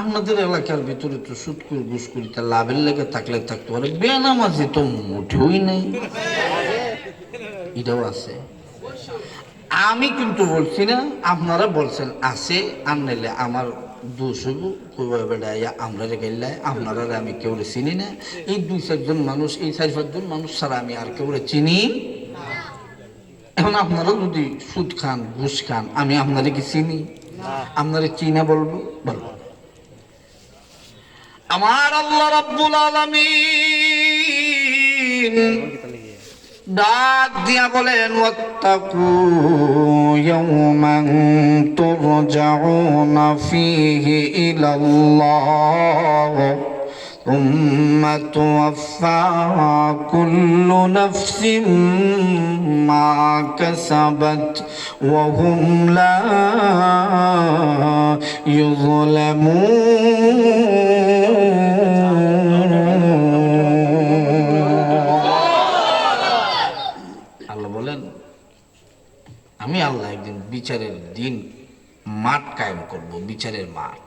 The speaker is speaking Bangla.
আপনাদের এলাকার ভিতরে তো সুৎকুর ঘুষকুরিতে লাভের লেগে থাকলে থাকতে পারে, বেনামাজি তো মোটেই নেই, এটাও আছে। আমি কিন্তু বলছি না, আপনারা বলছেন আছে, আর নাইলে আমার দোষ হইব। কইবা বেড়াইয়া আমরা রেগাইলাই আপনারা আমি কেউ চিনি না। এই 2-4 জন মানুষ, এই 4-5 জন মানুষ ছাড়া আমি আর কেউ চিনি। এখন আপনারা যদি সুদ খান ঘুষ খান, আমি আপনারা কি চিনি? আপনারা চিনা বলবো? বলবো। আমার আল্লাহ রাব্বুল আলামিন ডাক দিয়া বলেন, ওয়াত্তাকু ইয়াওমান তুরজাউনা ফীহি ইলাল্লাহ সুম্মা তুওয়াফফা কুল্লু নাফসিন মা কাসাবাত ওয়া হুম লা আল্লাহ বলেন, আমি আল্লাহ একদিন বিচারের দিন মাঠ কায়েম করব, বিচারের মাঠ।